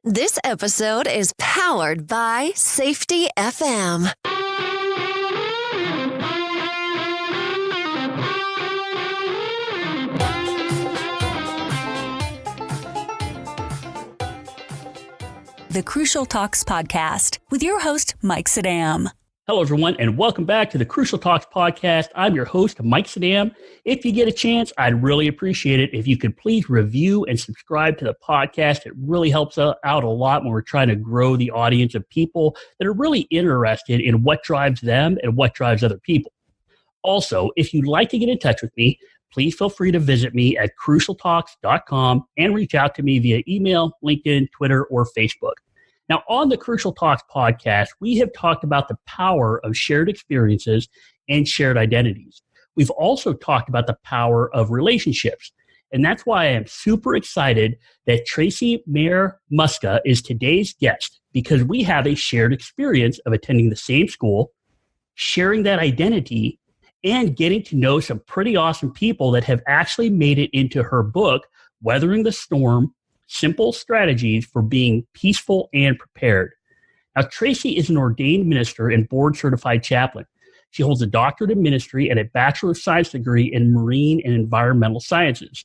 This episode is powered by Safety FM. The Crucial Talks podcast with your host, Mike Sadam. Hello, everyone, and welcome back to the Crucial Talks podcast. I'm your host, Mike Sadam. If you get a chance, I'd really appreciate it if you could please review and subscribe to the podcast. It really helps out a lot when we're trying to grow the audience of people that are really interested in what drives them and what drives other people. Also, if you'd like to get in touch with me, please feel free to visit me at crucialtalks.com and reach out to me via email, LinkedIn, Twitter, or Facebook. Now, on the Crucial Talks podcast, we have talked about the power of shared experiences and shared identities. We've also talked about the power of relationships. And that's why I am super excited that Tracy Mehr-Muska is today's guest, because we have a shared experience of attending the same school, sharing that identity, and getting to know some pretty awesome people that have actually made it into her book, Weathering the Storm: Simple Strategies for Being Peaceful and Prepared. Now, Tracy is an ordained minister and board-certified chaplain. She holds a doctorate in ministry and a Bachelor of Science degree in marine and environmental sciences.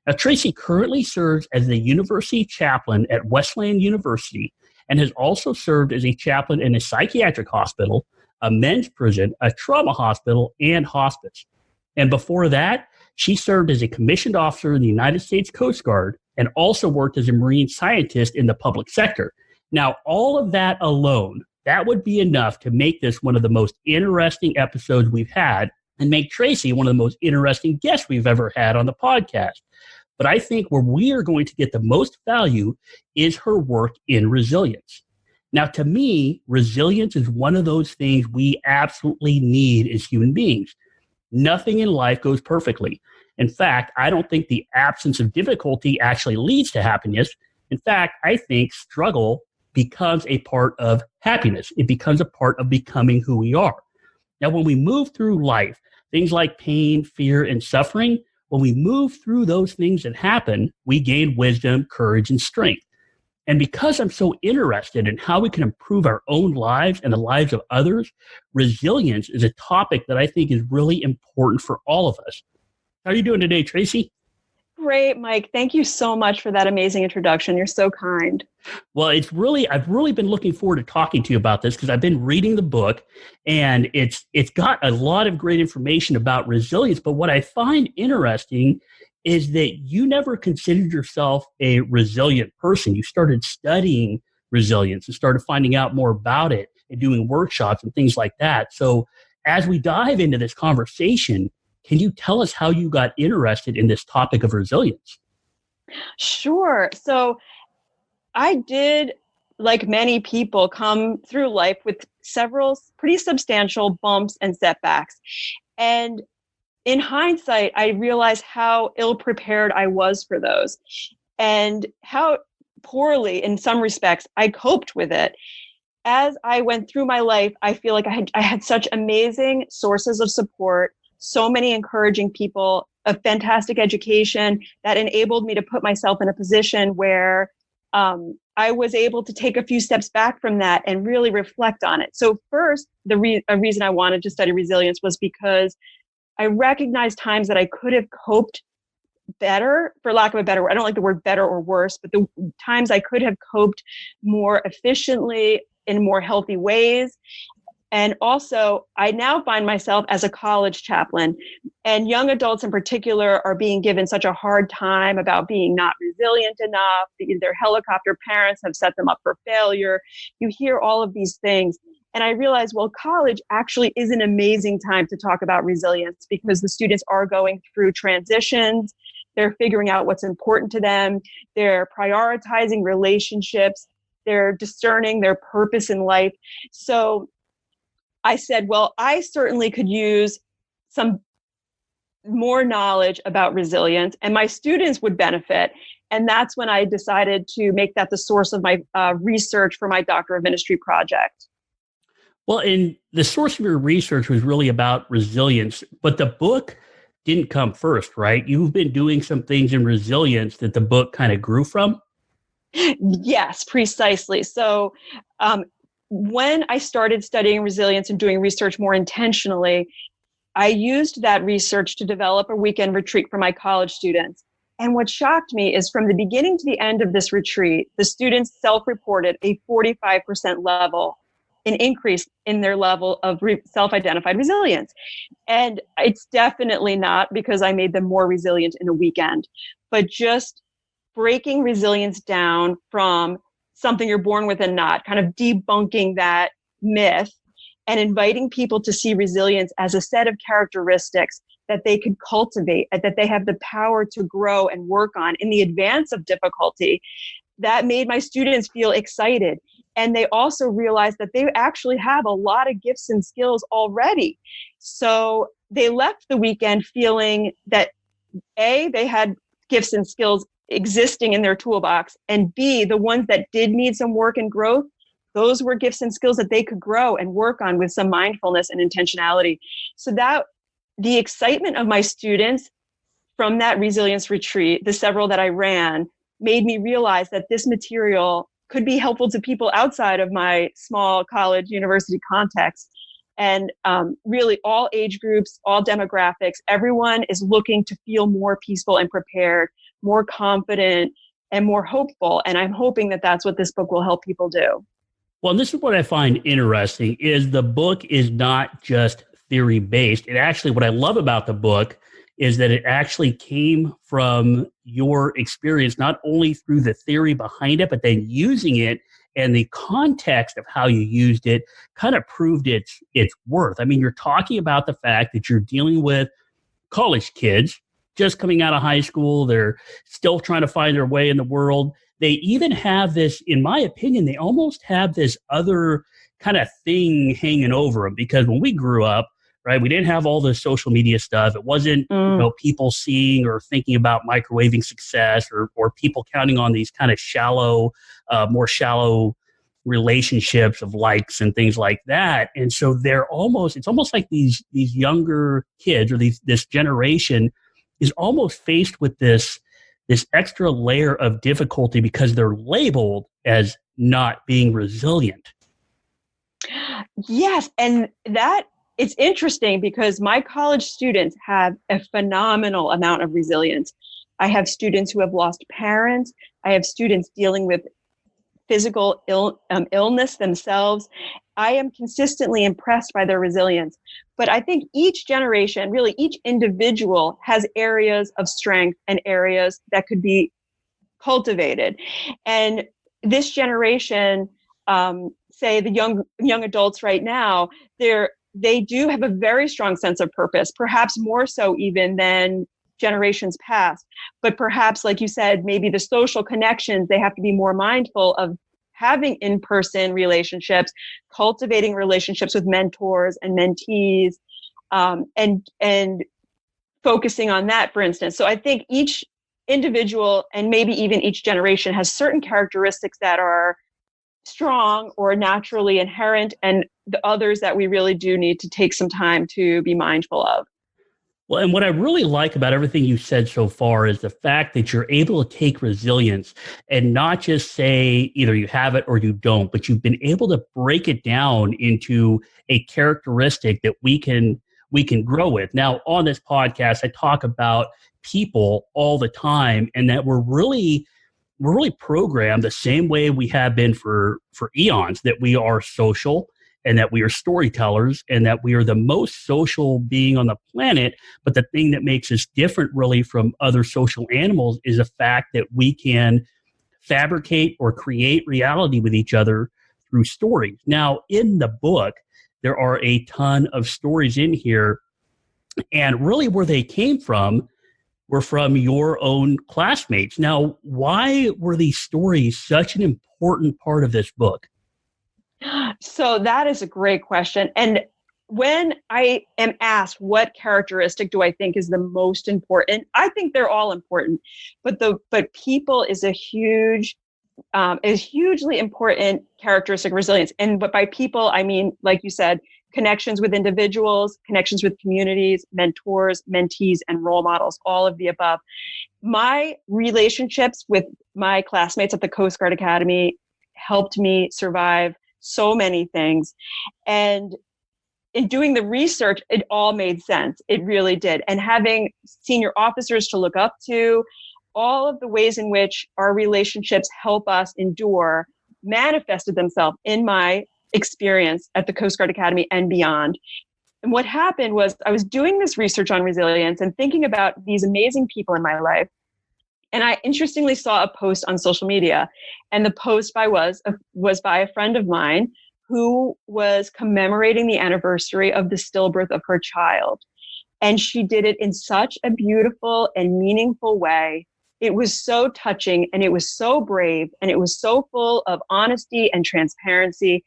Now, Tracy currently serves as the university chaplain at Wesleyan University and has also served as a chaplain in a psychiatric hospital, a men's prison, a trauma hospital, and hospice. And before that, she served as a commissioned officer in the United States Coast Guard and also worked as a marine scientist in the public sector. Now, all of that alone, that would be enough to make this one of the most interesting episodes we've had and make Tracy one of the most interesting guests we've ever had on the podcast. But I think where we are going to get the most value is her work in resilience. Now, to me, resilience is one of those things we absolutely need as human beings. Nothing in life goes perfectly. In fact, I don't think the absence of difficulty actually leads to happiness. In fact, I think struggle becomes a part of happiness. It becomes a part of becoming who we are. Now, when we move through life, things like pain, fear, and suffering, when we move through those things that happen, we gain wisdom, courage, and strength. And because I'm so interested in how we can improve our own lives and the lives of others, resilience is a topic that I think is really important for all of us. How are you doing today, Tracy? Great, Mike. Thank you so much for that amazing introduction. You're so kind. Well, I've really been looking forward to talking to you about this because I've been reading the book and it's got a lot of great information about resilience. But what I find interesting is that you never considered yourself a resilient person. You started studying resilience and started finding out more about it and doing workshops and things like that. So as we dive into this conversation, can you tell us how you got interested in this topic of resilience? Sure. So I did, like many people, come through life with several pretty substantial bumps and setbacks. And in hindsight, I realized how ill-prepared I was for those and how poorly, in some respects, I coped with it. As I went through my life, I feel like I had such amazing sources of support, so many encouraging people, a fantastic education that enabled me to put myself in a position where I was able to take a few steps back from that and really reflect on it. So first, a reason I wanted to study resilience was because I recognized times that I could have coped better, for lack of a better word. I don't like the word better or worse, but the times I could have coped more efficiently in more healthy ways. And also, I now find myself as a college chaplain, and young adults in particular are being given such a hard time about being not resilient enough. Their helicopter parents have set them up for failure. You hear all of these things. And I realized, well, college actually is an amazing time to talk about resilience because the students are going through transitions. They're figuring out what's important to them. They're prioritizing relationships. They're discerning their purpose in life. So I said, well, I certainly could use some more knowledge about resilience, and my students would benefit. And that's when I decided to make that the source of my research for my Doctor of Ministry project. Well, and the source of your research was really about resilience, but the book didn't come first, right? You've been doing some things in resilience that the book kind of grew from. Yes, precisely. So when I started studying resilience and doing research more intentionally, I used that research to develop a weekend retreat for my college students. And what shocked me is from the beginning to the end of this retreat, the students self-reported a 45% level, an increase in their level of self-identified resilience. And it's definitely not because I made them more resilient in a weekend, but just breaking resilience down from something you're born with and not, kind of debunking that myth and inviting people to see resilience as a set of characteristics that they could cultivate and that they have the power to grow and work on in the advance of difficulty. That made my students feel excited. And they also realized that they actually have a lot of gifts and skills already. So they left the weekend feeling that A, they had gifts and skills existing in their toolbox, and B, the ones that did need some work and growth, those were gifts and skills that they could grow and work on with some mindfulness and intentionality. So that the excitement of my students from that resilience retreat, the several that I ran, made me realize that this material could be helpful to people outside of my small college university context. And really all age groups, all demographics, everyone is looking to feel more peaceful and prepared, more confident and more hopeful. And I'm hoping that that's what this book will help people do. Well, this is what I find interesting is the book is not just theory based. It actually, what I love about the book is that it actually came from your experience, not only through the theory behind it, but then using it and the context of how you used it kind of proved its worth. I mean, you're talking about the fact that you're dealing with college kids just coming out of high school. They're still trying to find their way in the world. They even have this, in my opinion, they almost have this other kind of thing hanging over them because when we grew up, right, we didn't have all the social media stuff. It wasn't people seeing or thinking about microwaving success or people counting on these kind of more shallow relationships of likes and things like that. And so it's almost like these younger kids or this generation is almost faced with this extra layer of difficulty because they're labeled as not being resilient. Yes. And that it's interesting because my college students have a phenomenal amount of resilience. I have students who have lost parents. I have students dealing with physical illness themselves. I am consistently impressed by their resilience. But I think each generation, really each individual has areas of strength and areas that could be cultivated. And this generation, say the young adults right now, they do have a very strong sense of purpose, perhaps more so even than generations past. But perhaps, like you said, maybe the social connections, they have to be more mindful of having in-person relationships, cultivating relationships with mentors and mentees, and focusing on that, for instance. So I think each individual and maybe even each generation has certain characteristics that are strong or naturally inherent, and the others that we really do need to take some time to be mindful of. Well, and what I really like about everything you said so far is the fact that you're able to take resilience and not just say either you have it or you don't, but you've been able to break it down into a characteristic that we can grow with. Now, on this podcast, I talk about people all the time and that we're really programmed the same way we have been for eons, that we are social and that we are storytellers and that we are the most social being on the planet. But the thing that makes us different really from other social animals is the fact that we can fabricate or create reality with each other through stories. Now, in the book, there are a ton of stories in here, and really where they came from were from your own classmates. Now, why were these stories such an important part of this book? So that is a great question. And when I am asked what characteristic do I think is the most important, I think they're all important, but people is a hugely important characteristic of resilience. But by people, I mean, like you said, connections with individuals, connections with communities, mentors, mentees, and role models, all of the above. My relationships with my classmates at the Coast Guard Academy helped me survive so many things. And in doing the research, it all made sense. It really did. And having senior officers to look up to, all of the ways in which our relationships help us endure manifested themselves in my experience at the Coast Guard Academy and beyond. And what happened was I was doing this research on resilience and thinking about these amazing people in my life. And I interestingly saw a post on social media, and the post was by a friend of mine who was commemorating the anniversary of the stillbirth of her child. And she did it in such a beautiful and meaningful way. It was so touching, and it was so brave, and it was so full of honesty and transparency.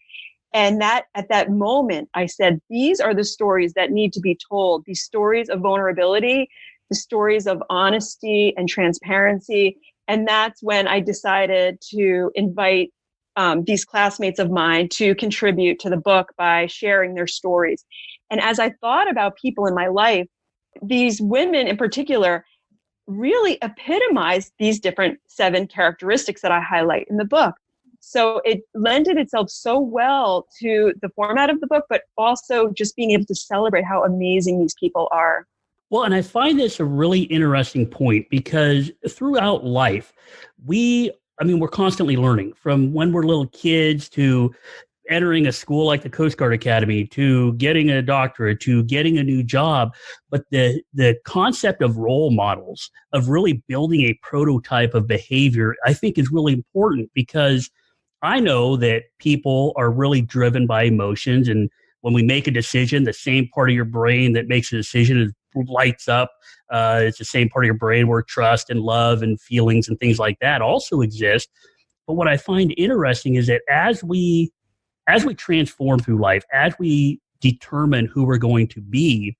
And that at that moment, I said, these are the stories that need to be told, these stories of vulnerability, the stories of honesty and transparency. And that's when I decided to invite these classmates of mine to contribute to the book by sharing their stories. And as I thought about people in my life, these women in particular really epitomize these different 7 characteristics that I highlight in the book. So it lended itself so well to the format of the book, but also just being able to celebrate how amazing these people are. Well, and I find this a really interesting point because throughout life, we're constantly learning from when we're little kids to entering a school like the Coast Guard Academy, to getting a doctorate, to getting a new job. But the concept of role models, of really building a prototype of behavior, I think is really important because I know that people are really driven by emotions. And when we make a decision, the same part of your brain that makes a decision lights up. It's the same part of your brain where trust and love and feelings and things like that also exist. But what I find interesting is that as we transform through life, as we determine who we're going to be,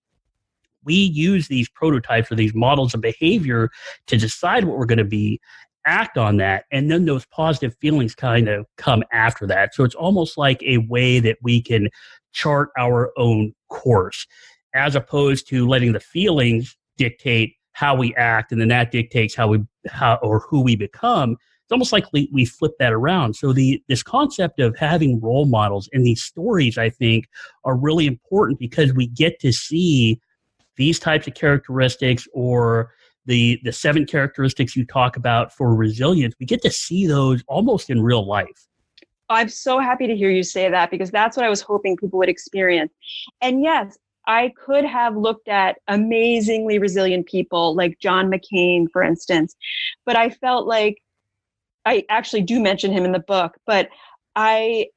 we use these prototypes or these models of behavior to decide what we're going to be, act on that, and then those positive feelings kind of come after that. So it's almost like a way that we can chart our own course, as opposed to letting the feelings dictate how we act, and then that dictates how or who we become. It's almost like we flip that around. So this concept of having role models in these stories, I think, are really important because we get to see these types of characteristics, or the 7 characteristics you talk about for resilience. We get to see those almost in real life. I'm so happy to hear you say that, because that's what I was hoping people would experience. And yes, I could have looked at amazingly resilient people like John McCain, for instance, but I felt like, I actually do mention him in the book, but I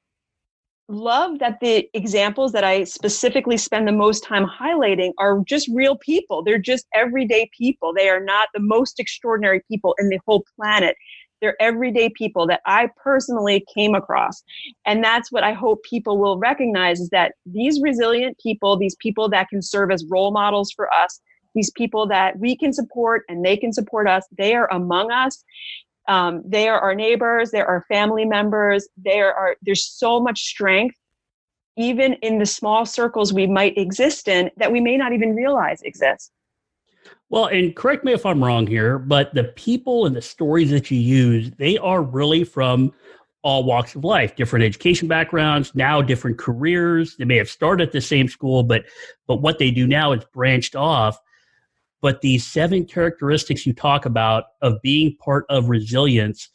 love that the examples that I specifically spend the most time highlighting are just real people. They're just everyday people. They are not the most extraordinary people in the whole planet. They're everyday people that I personally came across. And that's what I hope people will recognize, is that these resilient people, these people that can serve as role models for us, these people that we can support and they can support us, they are among us. They are our neighbors, they're our family members. There's so much strength, even in the small circles we might exist in, that we may not even realize exist. Well, and correct me if I'm wrong here, but the people and the stories that you use, they are really from all walks of life, different education backgrounds, now different careers. They may have started at the same school, but what they do now is branched off. But these 7 characteristics you talk about of being part of resilience,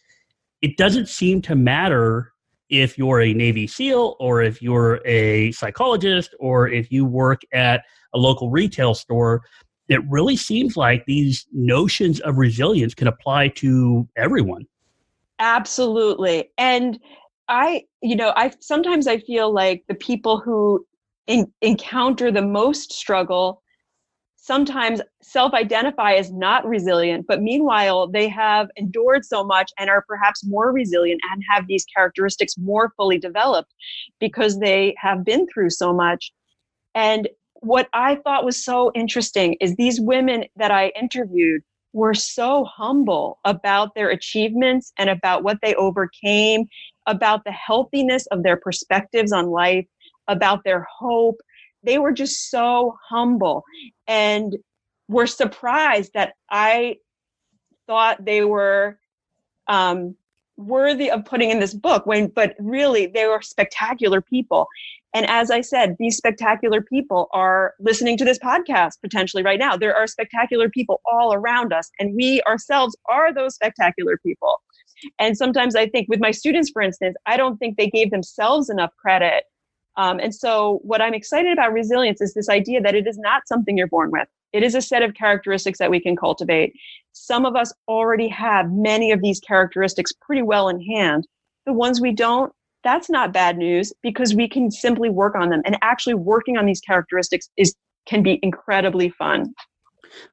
it doesn't seem to matter if you're a Navy SEAL, or if you're a psychologist, or if you work at a local retail store. It really seems like these notions of resilience can apply to everyone. Absolutely. And I sometimes I feel like the people who encounter the most struggle sometimes self-identify as not resilient, but meanwhile, they have endured so much and are perhaps more resilient and have these characteristics more fully developed because they have been through so much. And what I thought was so interesting is these women that I interviewed were so humble about their achievements and about what they overcame, about the healthiness of their perspectives on life, about their hope. They were just so humble and were surprised that I thought they were worthy of putting in this book, but really they were spectacular people. And as I said, these spectacular people are listening to this podcast potentially right now. There are spectacular people all around us, and we ourselves are those spectacular people. And sometimes I think with my students, for instance, I don't think they gave themselves enough credit. And so what I'm excited about resilience is this idea that it is not something you're born with. It is a set of characteristics that we can cultivate. Some of us already have many of these characteristics pretty well in hand. The ones we don't, that's not bad news, because we can simply work on them. And actually working on these characteristics can be incredibly fun.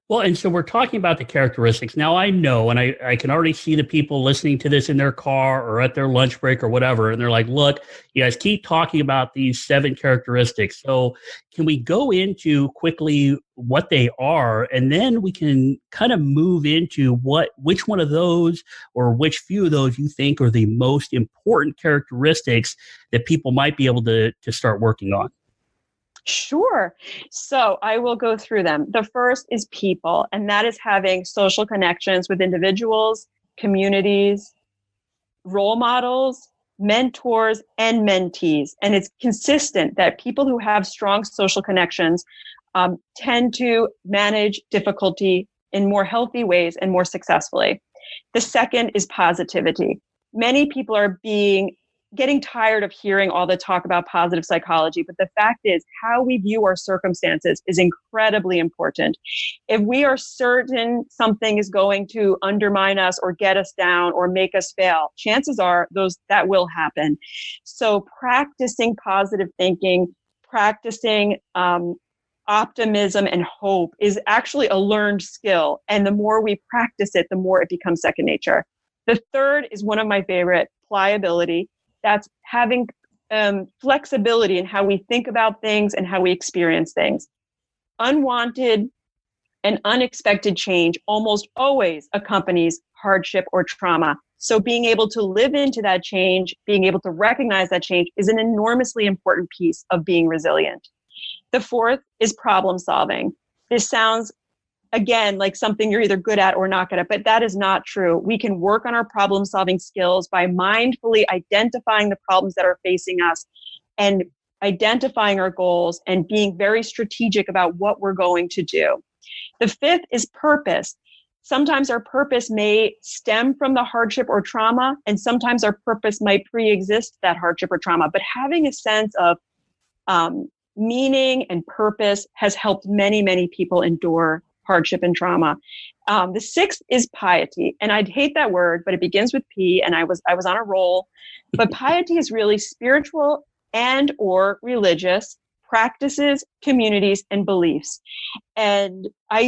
Well, and so we're talking about the characteristics. Now I know, and I can already see the people listening to this in their car or at their lunch break or whatever. And they're like, look, you guys keep talking about these 7 characteristics. So can we go into quickly what they are? And then we can kind of move into which one of those or which few of those you think are the most important characteristics that people might be able to start working on. Sure. So I will go through them. The first is people, and that is having social connections with individuals, communities, role models, mentors, and mentees. And it's consistent that people who have strong social connections tend to manage difficulty in more healthy ways and more successfully. The second is positivity. Many people are getting tired of hearing all the talk about positive psychology, but the fact is how we view our circumstances is incredibly important. If we are certain something is going to undermine us or get us down or make us fail, chances are that will happen. So practicing positive thinking, practicing optimism and hope is actually a learned skill. And the more we practice it, the more it becomes second nature. The third is one of my favorite, pliability. That's having flexibility in how we think about things and how we experience things. Unwanted and unexpected change almost always accompanies hardship or trauma. So being able to live into that change, being able to recognize that change is an enormously important piece of being resilient. The fourth is problem solving. This sounds, again, like something you're either good at or not good at, but that is not true. We can work on our problem solving skills by mindfully identifying the problems that are facing us and identifying our goals and being very strategic about what we're going to do. The fifth is purpose. Sometimes our purpose may stem from the hardship or trauma, and sometimes our purpose might pre-exist that hardship or trauma, but having a sense of meaning and purpose has helped many, many people endure hardship and trauma. The sixth is piety. And I'd hate that word, but it begins with P, and I was on a roll. But piety is really spiritual and or religious practices, communities, and beliefs. And I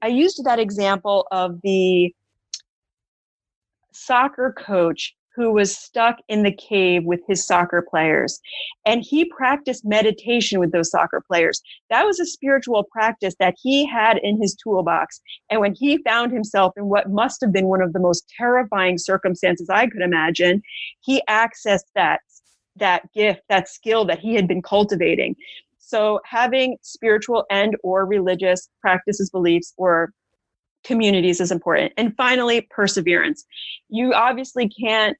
used that example of the soccer coach who was stuck in the cave with his soccer players. And he practiced meditation with those soccer players. That was a spiritual practice that he had in his toolbox. And when he found himself in what must have been one of the most terrifying circumstances I could imagine, he accessed that gift, that skill that he had been cultivating. So having spiritual and or religious practices, beliefs, or communities is important. And finally, perseverance. You obviously can't,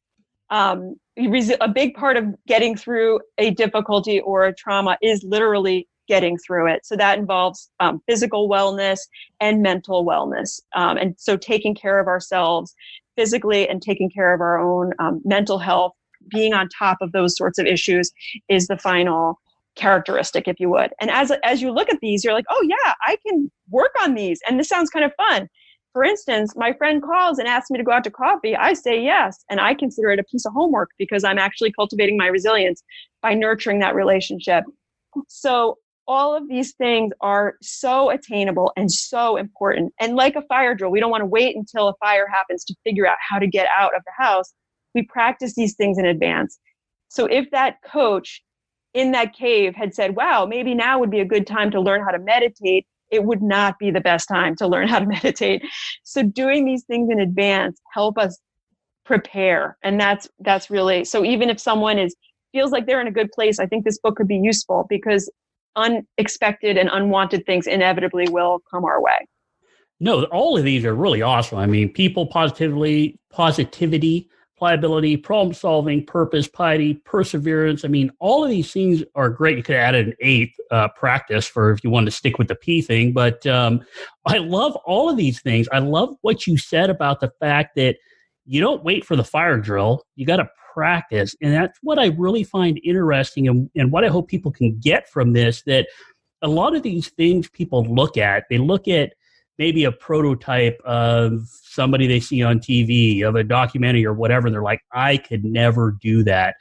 a big part of getting through a difficulty or a trauma is literally getting through it. So that involves physical wellness and mental wellness. And so taking care of ourselves physically and taking care of our own mental health, being on top of those sorts of issues is the final characteristic, if you would. And as you look at these, you're like, oh yeah, I can work on these. And this sounds kind of fun. For instance, my friend calls and asks me to go out to coffee. I say yes. And I consider it a piece of homework because I'm actually cultivating my resilience by nurturing that relationship. So all of these things are so attainable and so important. And like a fire drill, we don't want to wait until a fire happens to figure out how to get out of the house. We practice these things in advance. So if that coach in that cave had said, wow, maybe now would be a good time to learn how to meditate, it would not be the best time to learn how to meditate. So doing these things in advance help us prepare. And that's really, so even if someone is feels like they're in a good place, I think this book could be useful because unexpected and unwanted things inevitably will come our way. No, all of these are really awesome. I mean, people, positivity, pliability, problem solving, purpose, piety, perseverance. I mean, all of these things are great. You could add an eighth, practice, for if you wanted to stick with the P thing. But I love all of these things. I love what you said about the fact that you don't wait for the fire drill. You got to practice. And that's what I really find interesting, and what I hope people can get from this, that a lot of these things people they look at maybe a prototype of somebody they see on TV, of a documentary or whatever, and they're like, I could never do that.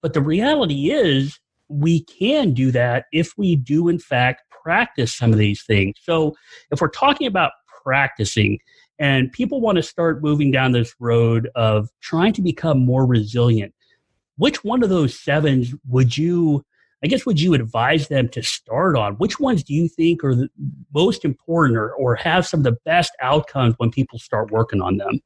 But the reality is we can do that if we do, in fact, practice some of these things. So if we're talking about practicing and people want to start moving down this road of trying to become more resilient, which one of those sevens would you advise them to start on? Which ones do you think are the most important or have some of the best outcomes when people start working on them?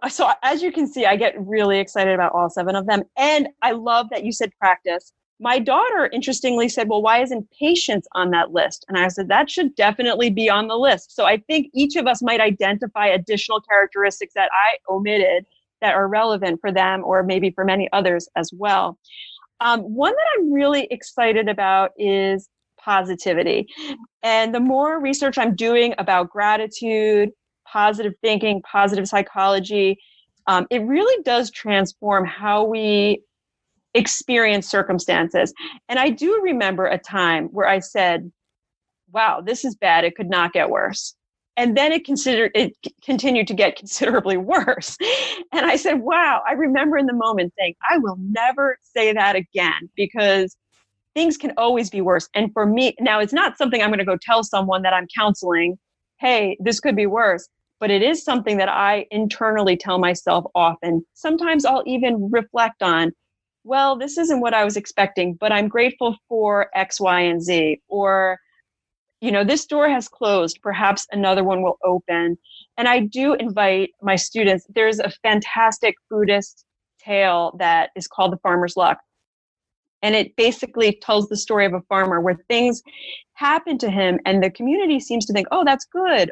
So as you can see, I get really excited about all 7 of them. And I love that you said practice. My daughter, interestingly, said, well, why isn't patience on that list? And I said, that should definitely be on the list. So I think each of us might identify additional characteristics that I omitted that are relevant for them, or maybe for many others as well. One that I'm really excited about is positivity. And the more research I'm doing about gratitude, positive thinking, positive psychology, it really does transform how we experience circumstances. And I do remember a time where I said, wow, this is bad. It could not get worse. And then it continued to get considerably worse. And I said, wow, I remember in the moment saying, I will never say that again, because things can always be worse. And for me, now it's not something I'm going to go tell someone that I'm counseling, hey, this could be worse. But it is something that I internally tell myself often. Sometimes I'll even reflect on, well, this isn't what I was expecting, but I'm grateful for X, Y, and Z. Or, this door has closed, perhaps another one will open. And I do invite my students, there's a fantastic Buddhist tale that is called The Farmer's Luck. And it basically tells the story of a farmer where things happen to him and the community seems to think, oh, that's good.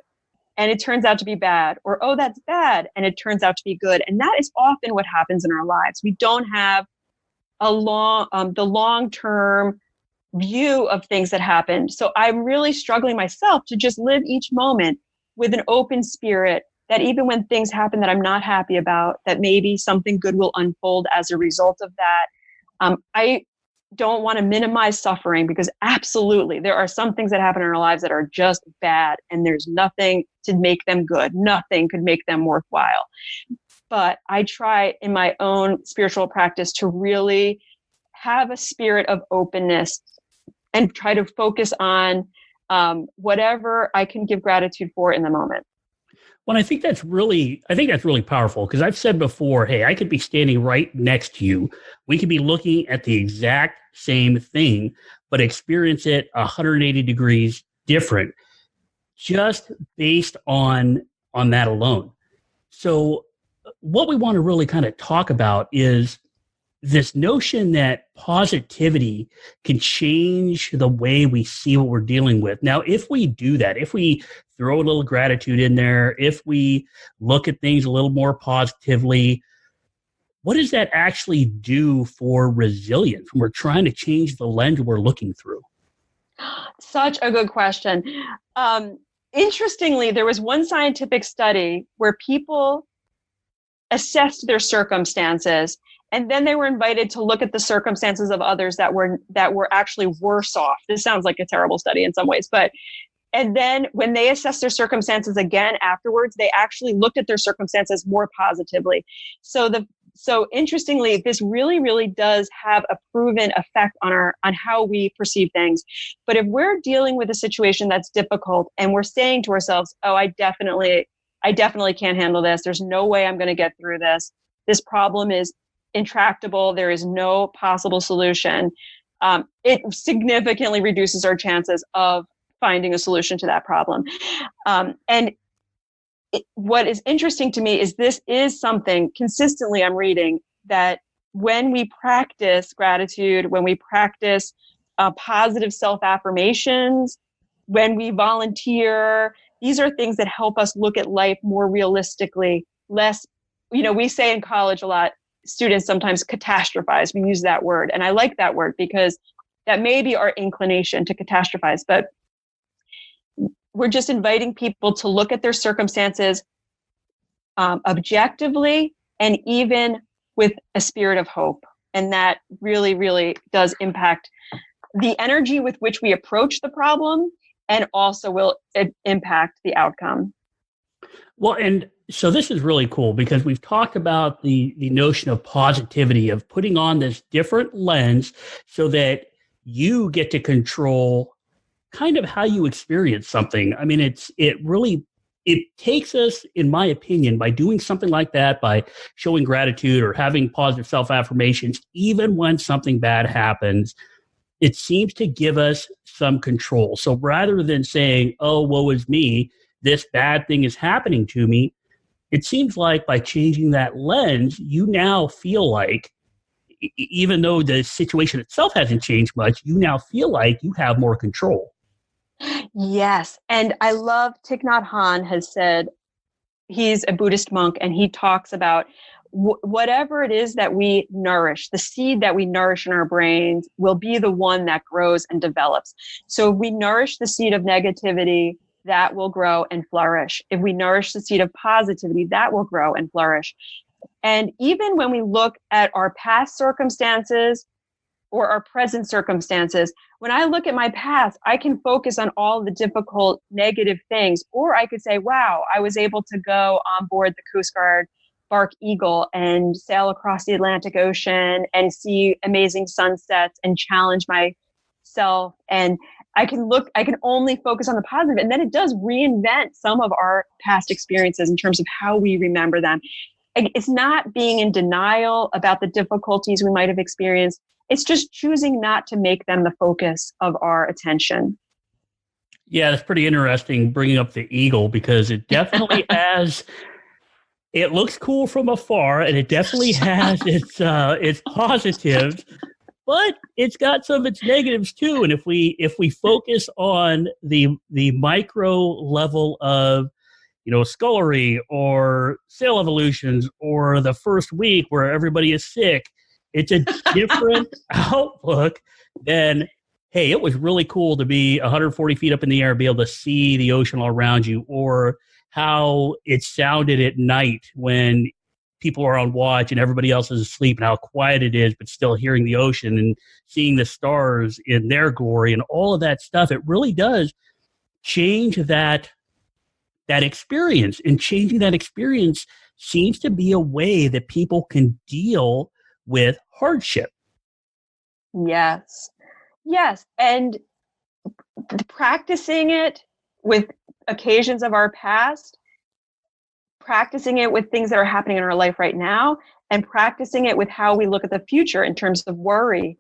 And it turns out to be bad. Or, oh, that's bad. And it turns out to be good. And that is often what happens in our lives. We don't have the long-term view of things that happened. So I'm really struggling myself to just live each moment with an open spirit, that even when things happen that I'm not happy about, that maybe something good will unfold as a result of that. I don't want to minimize suffering, because absolutely there are some things that happen in our lives that are just bad and there's nothing to make them good. Nothing could make them worthwhile. But I try in my own spiritual practice to really have a spirit of openness and try to focus on whatever I can give gratitude for in the moment. Well, I think that's really powerful, because I've said before, hey, I could be standing right next to you. We could be looking at the exact same thing, but experience it 180 degrees different, just based on that alone. So what we want to really kind of talk about is this notion that positivity can change the way we see what we're dealing with. Now, if we do that, if we throw a little gratitude in there, if we look at things a little more positively, what does that actually do for resilience when we're trying to change the lens we're looking through? Such a good question. Interestingly, there was one scientific study where people assessed their circumstances, and then they were invited to look at the circumstances of others that were actually worse off. This sounds like a terrible study in some ways, and then when they assessed their circumstances again afterwards, they actually looked at their circumstances more positively. So interestingly, this really, really does have a proven effect on how we perceive things. But if we're dealing with a situation that's difficult and we're saying to ourselves, oh, I definitely can't handle this. There's no way I'm going to get through this. This problem is intractable. There is no possible solution. It significantly reduces our chances of finding a solution to that problem. What is interesting to me is this is something consistently I'm reading, that when we practice gratitude, when we practice positive self-affirmations, when we volunteer, these are things that help us look at life more realistically, less, we say in college a lot, students sometimes catastrophize. We use that word. And I like that word because that may be our inclination to catastrophize, but we're just inviting people to look at their circumstances objectively and even with a spirit of hope. And that really, really does impact the energy with which we approach the problem, and also will impact the outcome. Well, and so this is really cool because we've talked about the notion of positivity, of putting on this different lens so that you get to control kind of how you experience something. I mean, it takes us, in my opinion, by doing something like that, by showing gratitude or having positive self-affirmations, even when something bad happens, it seems to give us some control. So rather than saying, oh, woe is me, this bad thing is happening to me, it seems like by changing that lens, you now feel like, even though the situation itself hasn't changed much, you now feel like you have more control. Yes. And I love Thich Nhat Hanh has said, he's a Buddhist monk, and he talks about whatever it is that we nourish, the seed that we nourish in our brains will be the one that grows and develops. So if we nourish the seed of negativity, that will grow and flourish. If we nourish the seed of positivity, that will grow and flourish. And even when we look at our past circumstances or our present circumstances, when I look at my past, I can focus on all the difficult negative things, or I could say, wow, I was able to go on board the Coast Guard Bark Eagle and sail across the Atlantic Ocean and see amazing sunsets and challenge myself. And I can only focus on the positive. And then it does reinvent some of our past experiences in terms of how we remember them. It's not being in denial about the difficulties we might have experienced. It's just choosing not to make them the focus of our attention. Yeah, that's pretty interesting bringing up the eagle, because it definitely has, it looks cool from afar, and it definitely has its positives, but it's got some of its negatives too. And if we focus on the micro level of, scullery or sail evolutions or the first week where everybody is sick, it's a different outlook than, hey, it was really cool to be 140 feet up in the air and be able to see the ocean all around you, or how it sounded at night when people are on watch and everybody else is asleep, and how quiet it is, but still hearing the ocean and seeing the stars in their glory and all of that stuff. It really does change that experience, and changing that experience seems to be a way that people can deal with hardship. Yes. And practicing it with occasions of our past, practicing it with things that are happening in our life right now, and practicing it with how we look at the future in terms of worry.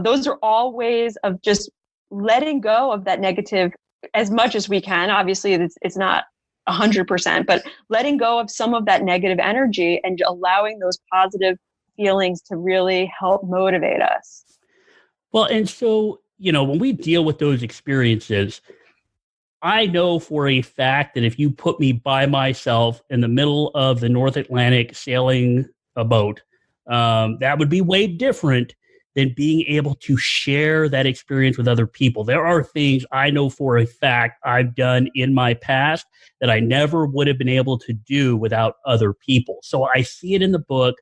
Those are all ways of just letting go of that negative as much as we can. Obviously, it's not 100%, but letting go of some of that negative energy and allowing those positive feelings to really help motivate us. Well, and so, when we deal with those experiences, I know for a fact that if you put me by myself in the middle of the North Atlantic sailing a boat, that would be way different than being able to share that experience with other people. There are things I know for a fact I've done in my past that I never would have been able to do without other people. So I see it in the book.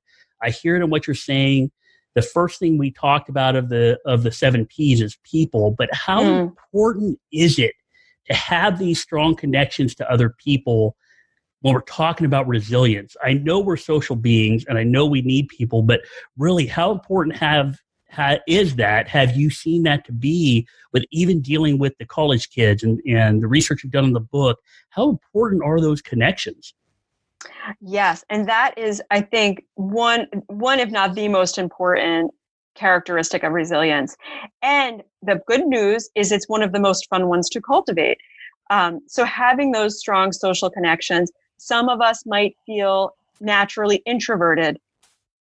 I hear it in what you're saying. The first thing we talked about of the 7 Ps is people, but how important is it to have these strong connections to other people when we're talking about resilience? I know we're social beings and I know we need people, but really, how important is that? Have you seen that to be with even dealing with the college kids and the research you've done in the book? How important are those connections? Yes. And that is, I think, one, if not the most important characteristic of resilience. And the good news is it's one of the most fun ones to cultivate. So having those strong social connections, some of us might feel naturally introverted.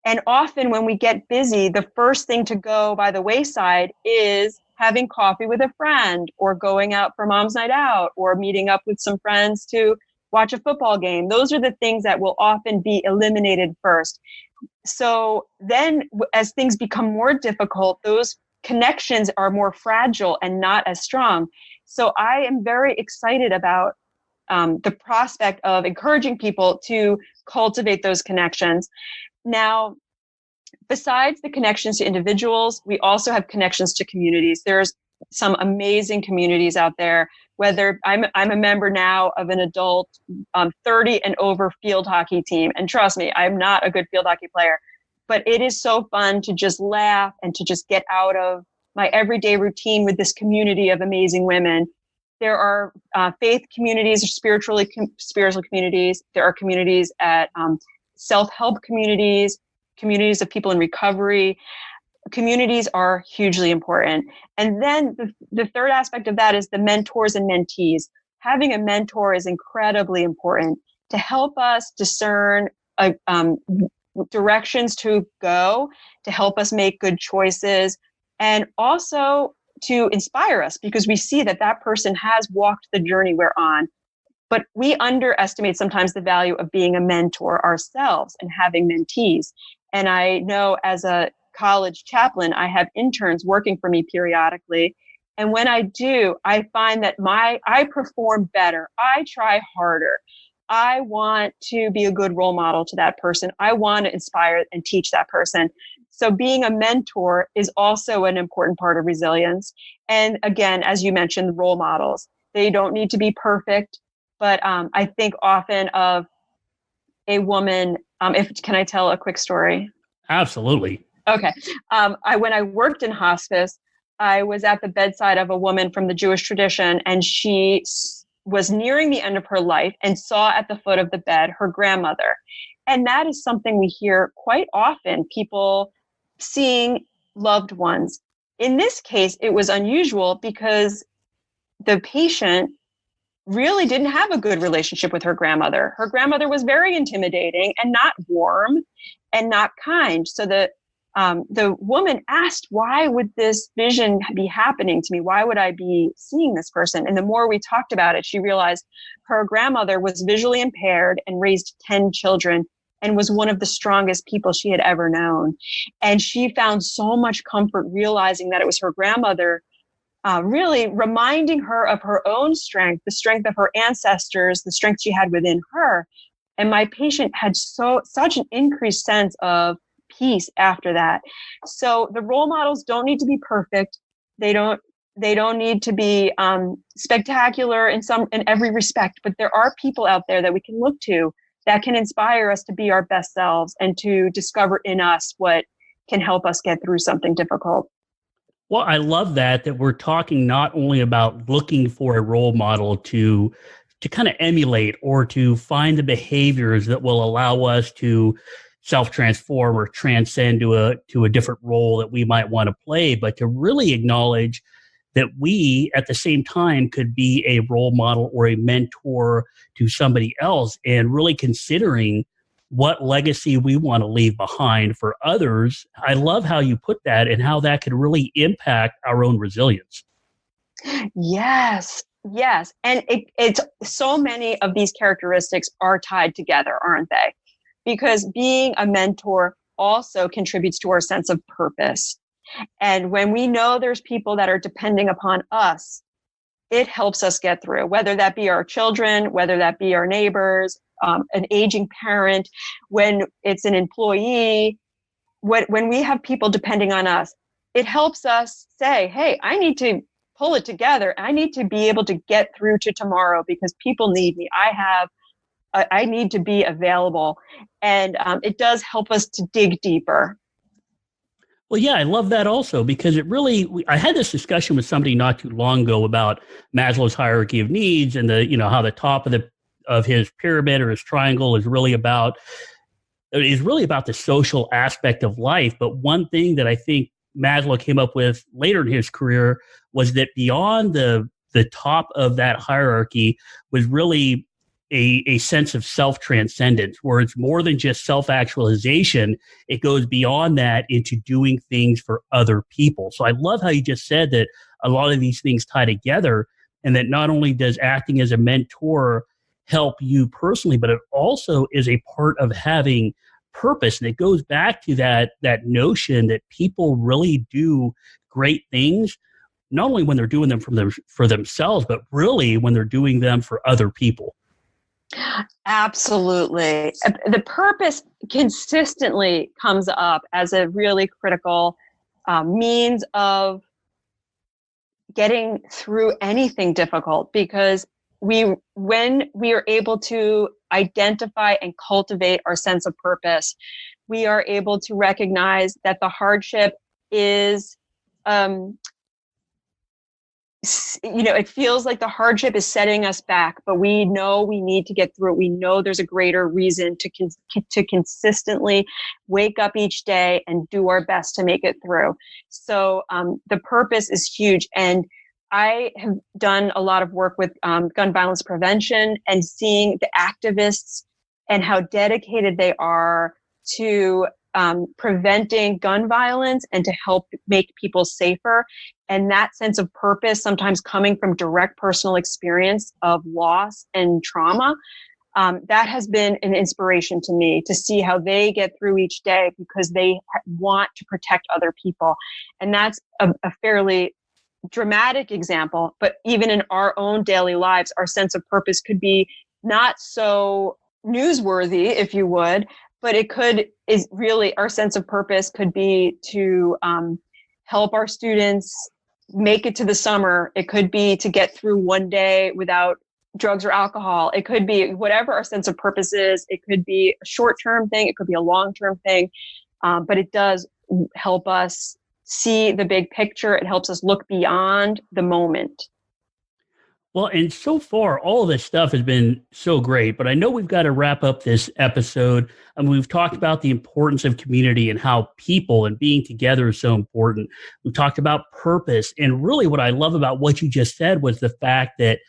And often when we get busy, the first thing to go by the wayside is having coffee with a friend, or going out for mom's night out, or meeting up with some friends to watch a football game. Those are the things that will often be eliminated first. So then as things become more difficult, those connections are more fragile and not as strong. So I am very excited about the prospect of encouraging people to cultivate those connections. Now, besides the connections to individuals, we also have connections to communities. There's some amazing communities out there, whether I'm a member now of an adult 30 and over field hockey team. And trust me, I'm not a good field hockey player, but it is so fun to just laugh and to just get out of my everyday routine with this community of amazing women. There are faith communities or spiritual communities. There are communities at self-help communities of people in recovery. Communities are hugely important. And then the third aspect of that is the mentors and mentees. Having a mentor is incredibly important to help us discern directions to go, to help us make good choices, and also to inspire us, because we see that that person has walked the journey we're on. But we underestimate sometimes the value of being a mentor ourselves and having mentees. And I know as a college chaplain, I have interns working for me periodically. And when I do, I find that I perform better. I try harder. I want to be a good role model to that person. I want to inspire and teach that person. So being a mentor is also an important part of resilience. And again, as you mentioned, role models, they don't need to be perfect, but I think often of a woman, can I tell a quick story? Absolutely. Okay. When I worked in hospice, I was at the bedside of a woman from the Jewish tradition, and she was nearing the end of her life and saw at the foot of the bed her grandmother. And that is something we hear quite often, people seeing loved ones. In this case, it was unusual because the patient really didn't have a good relationship with her grandmother. Her grandmother was very intimidating and not warm and not kind. So the woman asked, why would this vision be happening to me? Why would I be seeing this person? And the more we talked about it, she realized her grandmother was visually impaired and raised 10 children and was one of the strongest people she had ever known. And she found so much comfort realizing that it was her grandmother really reminding her of her own strength, the strength of her ancestors, the strength she had within her. And my patient had such an increased sense of peace after that. So the role models don't need to be perfect. They don't need to be spectacular in every respect, but there are people out there that we can look to that can inspire us to be our best selves and to discover in us what can help us get through something difficult. Well, I love that we're talking not only about looking for a role model to kind of emulate or to find the behaviors that will allow us to self-transform or transcend to a different role that we might want to play, but to really acknowledge that we, at the same time, could be a role model or a mentor to somebody else, and really considering what legacy we want to leave behind for others. I love how you put that and how that could really impact our own resilience. Yes. And it's so many of these characteristics are tied together, aren't they? Because being a mentor also contributes to our sense of purpose. And when we know there's people that are depending upon us, it helps us get through, whether that be our children, whether that be our neighbors, an aging parent, when it's an employee, when we have people depending on us, it helps us say, hey, I need to pull it together. I need to be able to get through to tomorrow because people need me. I need to be available. And it does help us to dig deeper. Well, yeah, I love that also because I had this discussion with somebody not too long ago about Maslow's hierarchy of needs and how the top of his pyramid or his triangle is really about the social aspect of life. But one thing that I think Maslow came up with later in his career was that beyond the top of that hierarchy was really a sense of self-transcendence, where it's more than just self-actualization. It goes beyond that into doing things for other people. So I love how you just said that a lot of these things tie together, and that not only does acting as a mentor help you personally, but it also is a part of having purpose. And it goes back to that notion that people really do great things, not only when they're doing them for themselves, but really when they're doing them for other people. Absolutely. The purpose consistently comes up as a really critical means of getting through anything difficult, because when we are able to identify and cultivate our sense of purpose, we are able to recognize that the hardship is it feels like the hardship is setting us back, but we know we need to get through it. We know there's a greater reason to consistently wake up each day and do our best to make it through. So the purpose is huge. And I have done a lot of work with gun violence prevention, and seeing the activists and how dedicated they are to preventing gun violence and to help make people safer. And that sense of purpose, sometimes coming from direct personal experience of loss and trauma, that has been an inspiration to me, to see how they get through each day because they want to protect other people. And that's a fairly dramatic example, but even in our own daily lives, our sense of purpose could be not so newsworthy, if you would, but our sense of purpose could be to help our students make it to the summer. It could be to get through one day without drugs or alcohol. It could be whatever our sense of purpose is. It could be a short-term thing. It could be a long-term thing. But it does help us see the big picture. It helps us look beyond the moment. Well, and so far, all of this stuff has been so great, but I know we've got to wrap up this episode. We've talked about the importance of community and how people and being together is so important. We've talked about purpose. And really what I love about what you just said was the fact that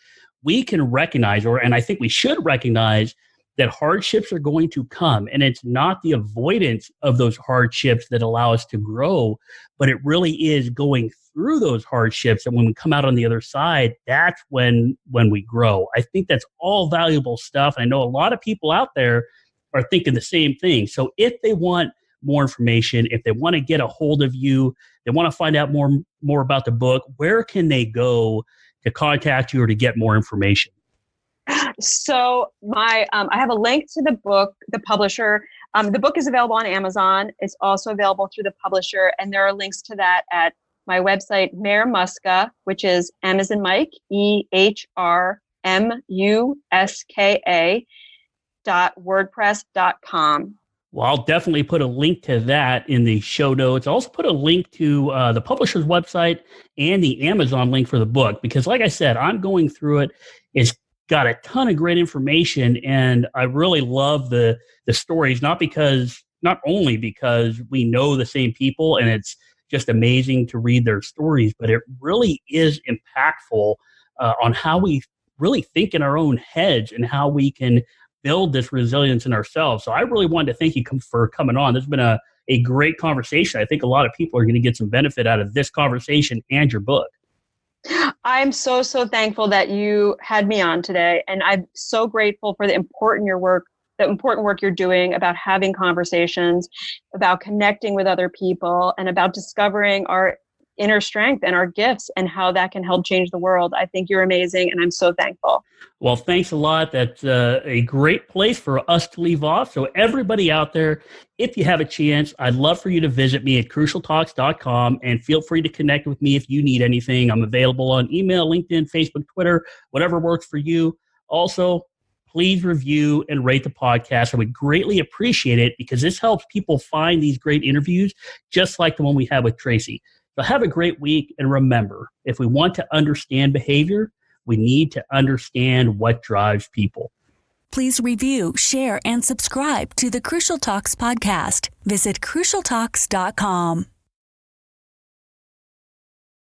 we can recognize, and I think we should recognize, that hardships are going to come. And it's not the avoidance of those hardships that allow us to grow, but it really is going through those hardships. And when we come out on the other side, that's when we grow. I think that's all valuable stuff. I know a lot of people out there are thinking the same thing. So if they want more information, if they want to get a hold of you, they want to find out more about the book, where can they go to contact you or to get more information? So I have a link to the book, the publisher. The book is available on Amazon. It's also available through the publisher. And there are links to that at my website, Mehr-Muska, which is M as in Mike, EHRMUSKA.wordpress.com. Well, I'll definitely put a link to that in the show notes. I'll also put a link to the publisher's website and the Amazon link for the book, because like I said, I'm going through it. It's got a ton of great information, and I really love the stories, not only because we know the same people and it's just amazing to read their stories, but it really is impactful on how we really think in our own heads and how we can build this resilience in ourselves. So I really wanted to thank you for coming on. This has been a great conversation. I think a lot of people are going to get some benefit out of this conversation and your book. I'm so thankful that you had me on today. And I'm so grateful for the important work you're doing about having conversations, about connecting with other people, and about discovering our inner strength and our gifts and how that can help change the world. I think you're amazing, and I'm so thankful. Well, thanks a lot. That's a great place for us to leave off. So everybody out there, if you have a chance, I'd love for you to visit me at crucialtalks.com, and feel free to connect with me if you need anything. I'm available on email, LinkedIn, Facebook, Twitter, whatever works for you. Also, please review and rate the podcast. I would greatly appreciate it, because this helps people find these great interviews, just like the one we had with Tracy. So have a great week. And remember, if we want to understand behavior, we need to understand what drives people. Please review, share, and subscribe to the Crucial Talks podcast. Visit crucialtalks.com.